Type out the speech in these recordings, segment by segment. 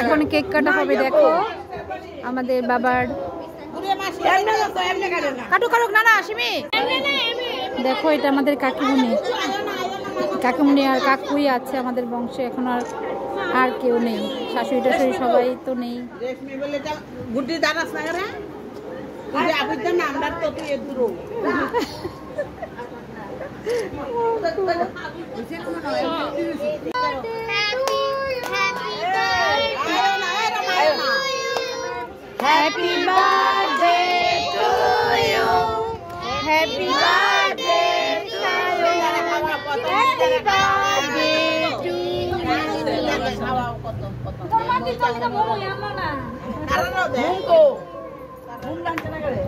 এখন কেক কাটা হবে। দেখো আমাদের বাবার কাটু কাটুক না না সিমি। দেখো এটা আমাদের কাকিমুনি আর কাকুই আছে আমাদের বংশে। এখন আর কেউ নেই, শাশুড়ি টাশুড়ি সবাই তো নেই। Happy birthday to you. Happy birthday to you. Happy birthday to you.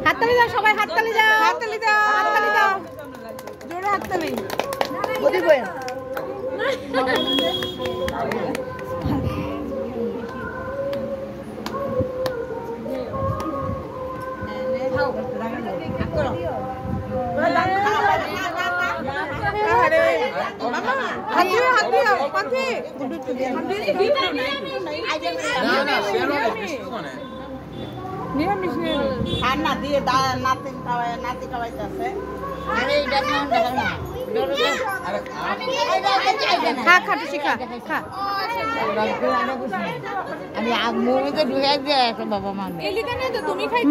হাততালি দাও সবাই, হাততালি দাও, হাততালি দাও, হাততালি দাও, জোরে হাততালি। বদি কই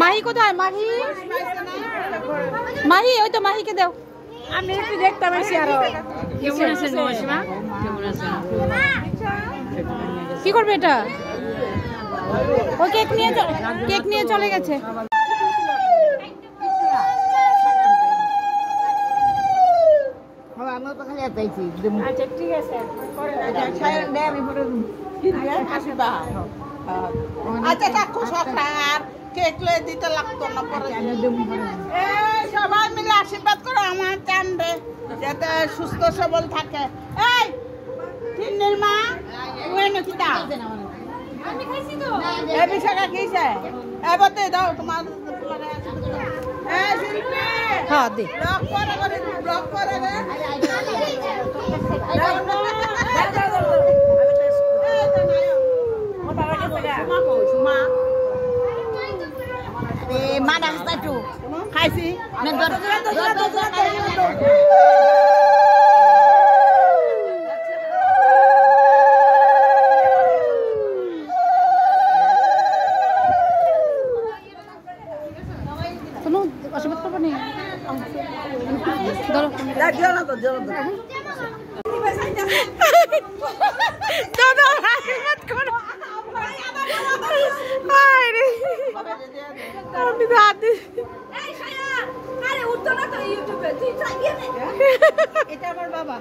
মাহি কোথায়? মাহি মাহি ওই তো মাহিকে দাও। আমি একটু দেখতে পাইছি। আরো কেমন আছেন মৌসুমা? কি করবে এটা? ও কেক নিয়ে চলে গেছে। আচ্ছা ঠিক আছে, আচ্ছা কাকু সরকার কেক লয়ে দিতে লাগতো না। সবাই মিলে আশীর্বাদ করো আমার চান্দে যাতে সুস্থ সবল থাকে। এই তিন্নির মা ওই নাকি দাও এই বিশাখা কিসে এবারে দাও তোমার। হ্যাঁ দে ব্লক করে মা ডাকছে একটু খাইছি। আশীর্বাদ করবো নি এটা আমার বাবা,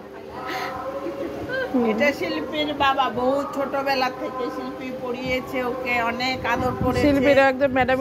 এটা শিল্পীর বাবা। বহু ছোটবেলা থেকে শিল্পী পড়িয়েছে ওকে, অনেক আদর করে। শিল্পীর একজন ম্যাডাম